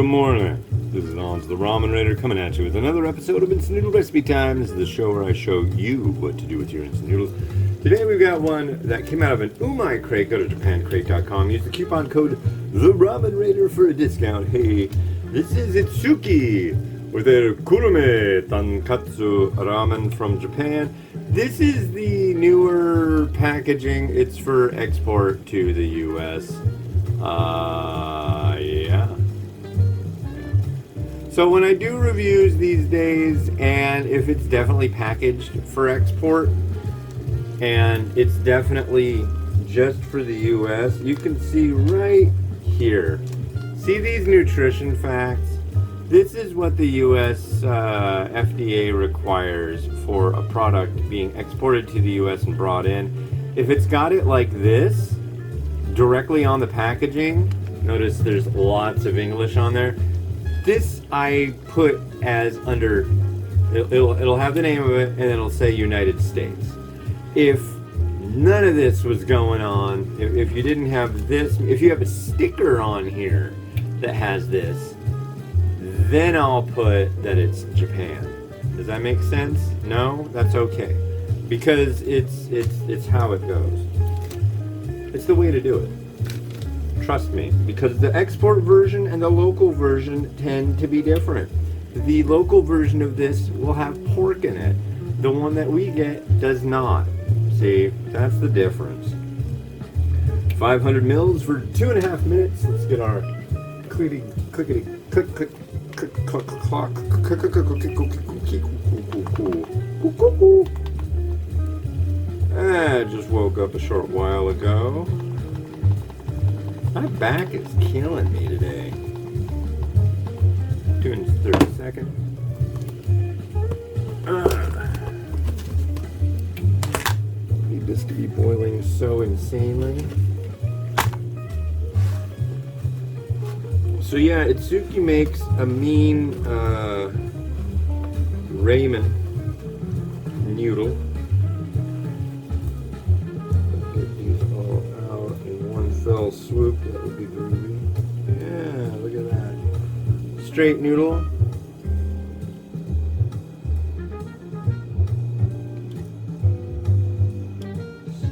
morning. This is On to the Ramen Raider coming at you with another episode of Instant Noodle Recipe Time. This is the show where I show you what to do with your instant noodles. Today we've got one that came out of an umai crate. Go to japancrate.com. Use the coupon code The Ramen Raider for a discount. Hey, this is Itsuki with their Kurume Tonkotsu ramen from Japan. This is the newer packaging. It's for export to the U.S. Yeah. So when I do reviews these days, and if it's definitely packaged for export, and it's definitely just for the U.S., you can see right here. See these nutrition facts? This is what the U.S. FDA requires for a product being exported to the U.S. and brought in. If it's got it like this, directly on the packaging, notice there's lots of English on there. This I put as under, it'll have the name of it and it'll say United States. If none of this was going on, if you didn't have this, if you have a sticker on here that has this, then I'll put that it's Japan. Does that make sense? No? That's okay. Because it's how it goes. It's the way to do it. Trust me, because the export version and the local version tend to be different. The local version of this will have pork in it. The one that we get does not. See, that's the difference. 500 mils for 2.5 minutes. Let's get our clickety click click clock. I just woke up a short while ago. My back is killing me today. Doing 30 seconds. Need this to be boiling so insanely. So yeah, Itsuki makes a mean ramen noodle. Fell swoop, that would be groovy. Yeah, look at that. Straight noodle.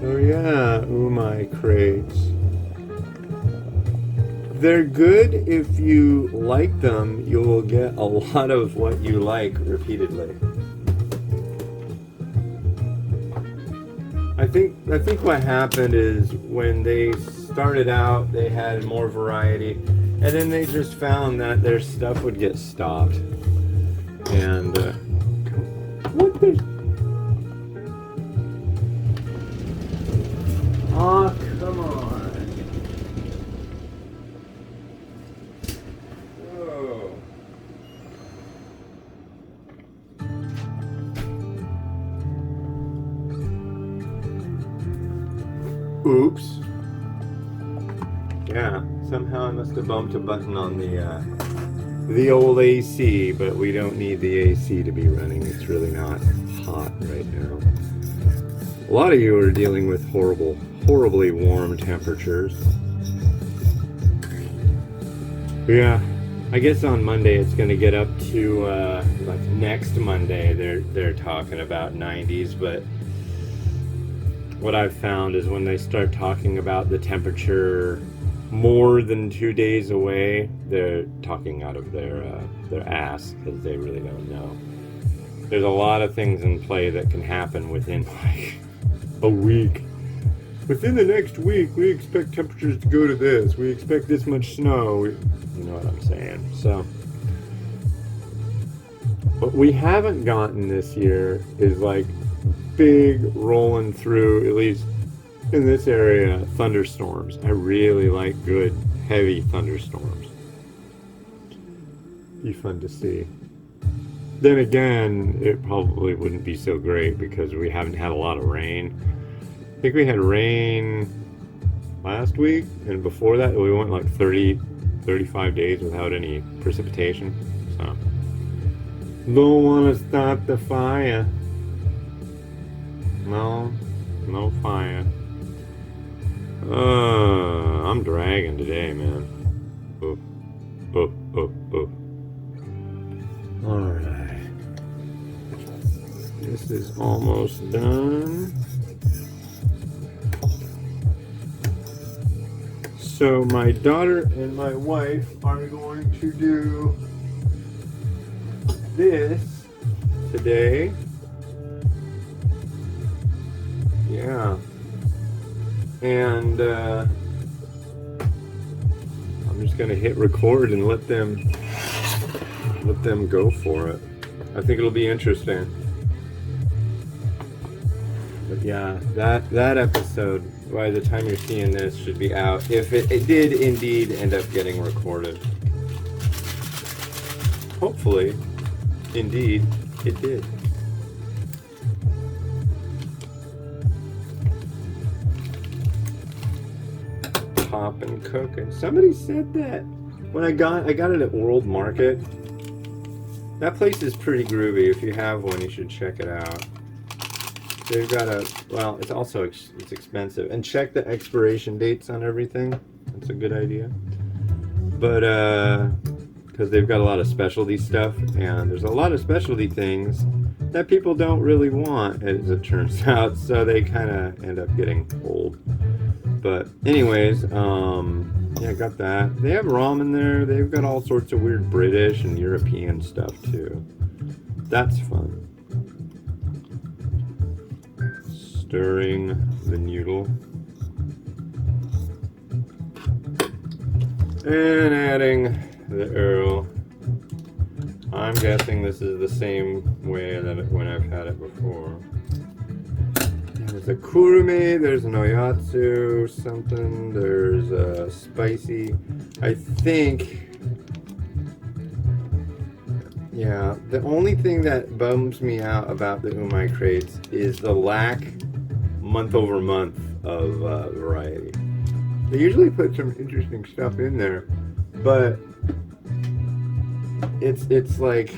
So yeah, umai crates. They're good if you like them. You'll get a lot of what you like repeatedly. I think what happened is when they started out, they had more variety, and then they just found that their stuff would get stopped. And what the? Oh, come on! Whoa! Oops. Yeah, somehow I must have bumped a button on the old AC, but we don't need the AC to be running. It's really not hot right now. A lot of you are dealing with horribly warm temperatures. Yeah, I guess on Monday it's going to get up to like next Monday. They're talking about 90s, but what I've found is when they start talking about the temperature more than 2 days away, they're talking out of their ass because they really don't know. There's a lot of things in play that can happen within like a week. Within the next week, we expect temperatures to go to this. We expect this much snow. You know what I'm saying? So, what we haven't gotten this year is like big rolling through, at least in this area, thunderstorms. I really like good, heavy thunderstorms. Be fun to see. Then again, it probably wouldn't be so great because we haven't had a lot of rain. I think we had rain last week, and before that we went like 35 days without any precipitation. So, don't want to start the fire. No fire. I'm dragging today, man. Alright. This is almost done. So my daughter and my wife are going to do this today. Yeah. And I'm just gonna hit record and let them go for it. I think it'll be interesting. But yeah, that episode, by the time you're seeing this, should be out. If it did indeed end up getting recorded. Hopefully, indeed, it did. Pop and cook. And somebody said that when I got it at World Market. That place is pretty groovy. If you have one, you should check it out. They've got it's also it's expensive. And check the expiration dates on everything. That's a good idea. But because they've got a lot of specialty stuff, and there's a lot of specialty things that people don't really want, as it turns out. So they kind of end up getting old. But anyways, yeah, I got that. They have ramen there. They've got all sorts of weird British and European stuff too. That's fun. Stirring the noodle. And adding the Earl. I'm guessing this is the same way that when I've had it before. There's a Kurume, there's an Oyatsu, something, there's a spicy. I think, yeah, the only thing that bums me out about the umai crates is the lack, month over month, of variety. They usually put some interesting stuff in there, but it's like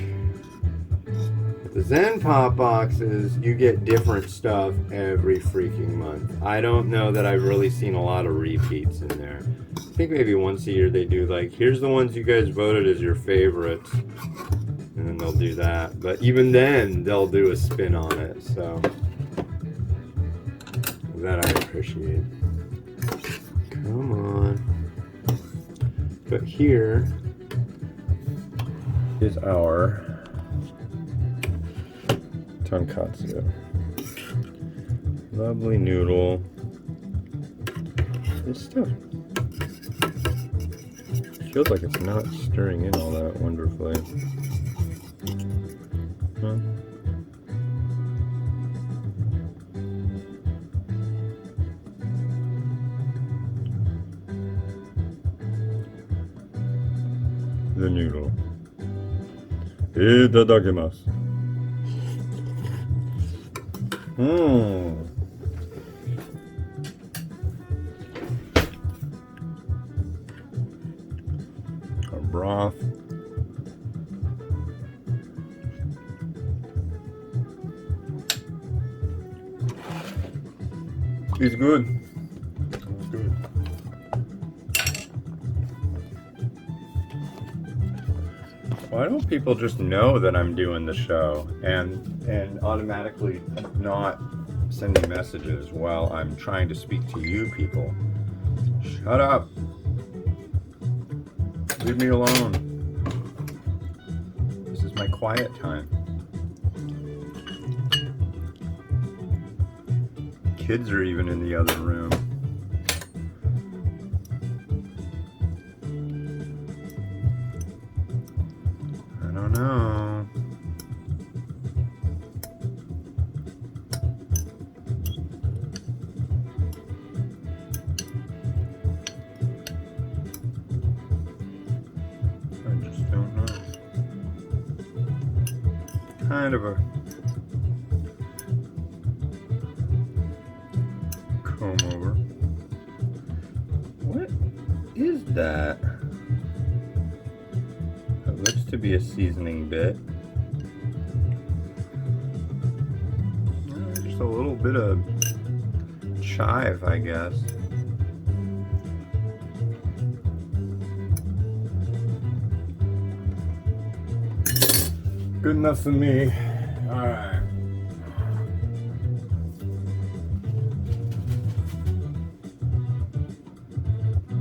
the Zen Pop boxes, you get different stuff every freaking month. I don't know that I've really seen a lot of repeats in there. I think maybe once a year they do like, here's the ones you guys voted as your favorites, and then they'll do that. But even then, they'll do a spin on it, so that I appreciate. Come on. But here is our Tonkotsu. Lovely noodle. This stuff feels like it's not stirring in all that wonderfully. Huh? The noodle. Itadakimasu. Our broth. It's good. It's good. Why don't people just know that I'm doing the show and automatically not sending messages while I'm trying to speak to you people? Shut up. Leave me alone. This is my quiet time. Kids are even in the other room. I don't know. I just don't know. Kind of a comb over. What is that? It looks to be a seasoning bit. Just a little bit of chive, I guess. Good enough for me. Alright.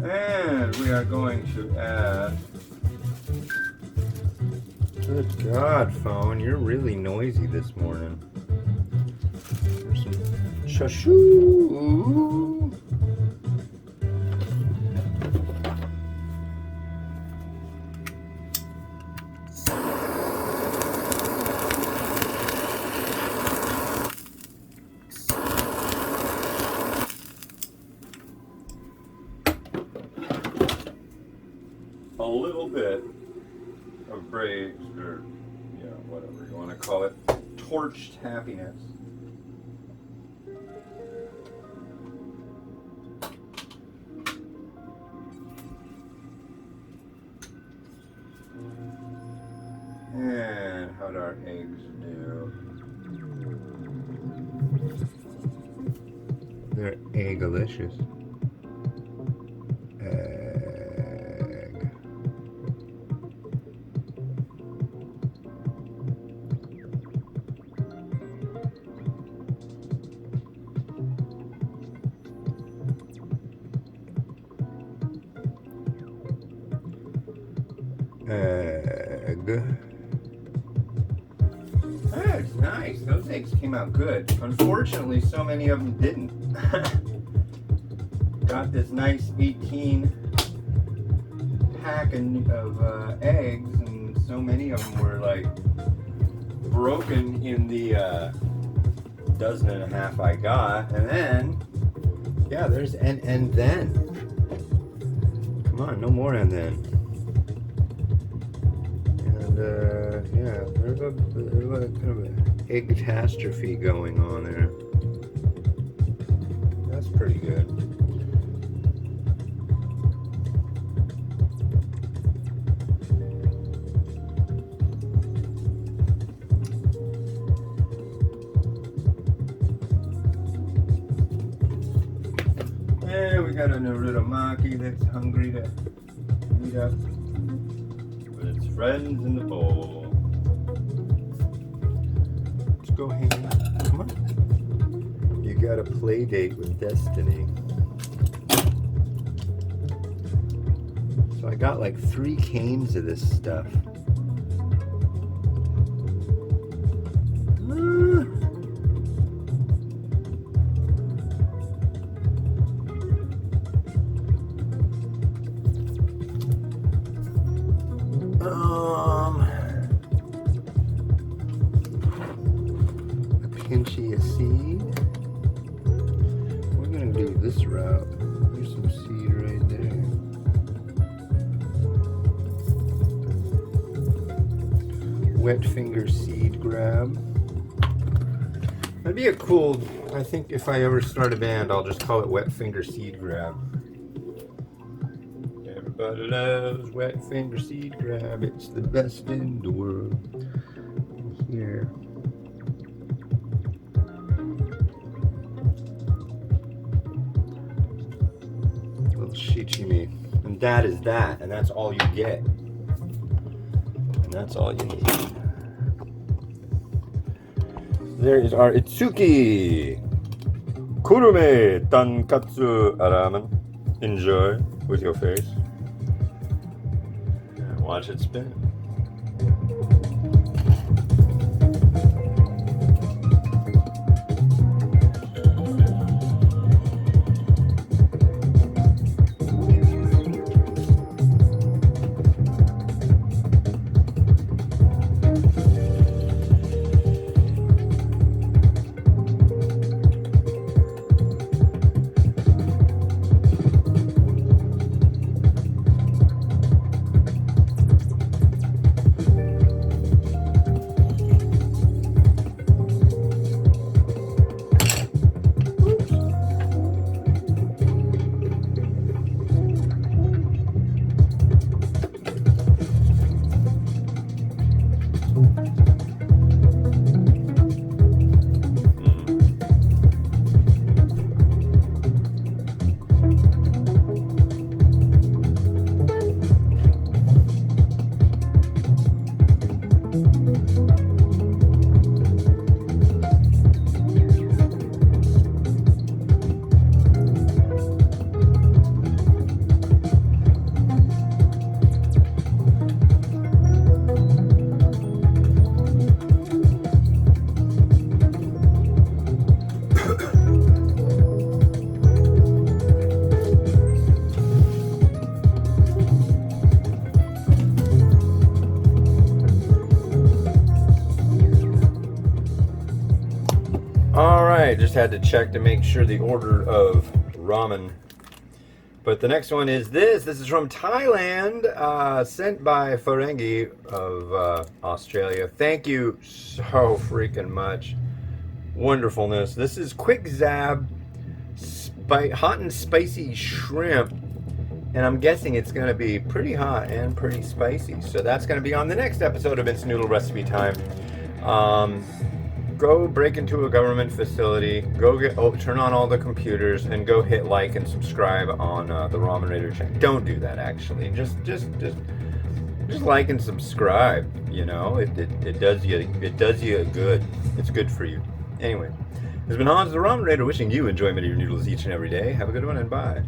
And we are going to add... Good God, phone, you're really noisy this morning. There's some chashu. A little bit of braised, or whatever you want to call it, torched happiness. And how'd our eggs do? They're egg-alicious. Egg. That's nice. Those eggs came out good. Unfortunately, so many of them didn't. Got this nice 18 pack of eggs, and so many of them were like broken in the dozen and a half I got. And then, yeah, there's and then. Come on, no more and then. Yeah, there's a kind of an egg catastrophe going on there. That's pretty good. And we got a Naruto-maki that's hungry to meet up with its friends in the bowl. Let's go hang out. Come on. You got a play date with Destiny. So I got like 3 canes of this stuff. Pinchy a seed. We're gonna do this route. There's some seed right there. Wet finger seed grab. That'd be a cool, I think if I ever start a band, I'll just call it Wet Finger Seed Grab. Everybody loves Wet Finger Seed Grab. It's the best in the world. Here. Shichimi. And that is that, and that's all you get. And that's all you need. There is our Itsuki Kurume Tonkotsu Ramen. Enjoy with your face. And watch it spin. Alright, just had to check to make sure the order of ramen. But the next one is this. This is from Thailand, sent by Ferengi of Australia. Thank you so freaking much. Wonderfulness. This is Quick Zab hot and spicy shrimp. And I'm guessing it's going to be pretty hot and pretty spicy. So that's going to be on the next episode of It's Noodle Recipe Time. Go break into a government facility, turn on all the computers, and go hit like and subscribe on the Ramen Raider channel. Don't do that, actually. Just like and subscribe. You know, it does you good. It's good for you. Anyway, this has been Hans the Ramen Raider wishing you enjoyment of your noodles each and every day. Have a good one and bye.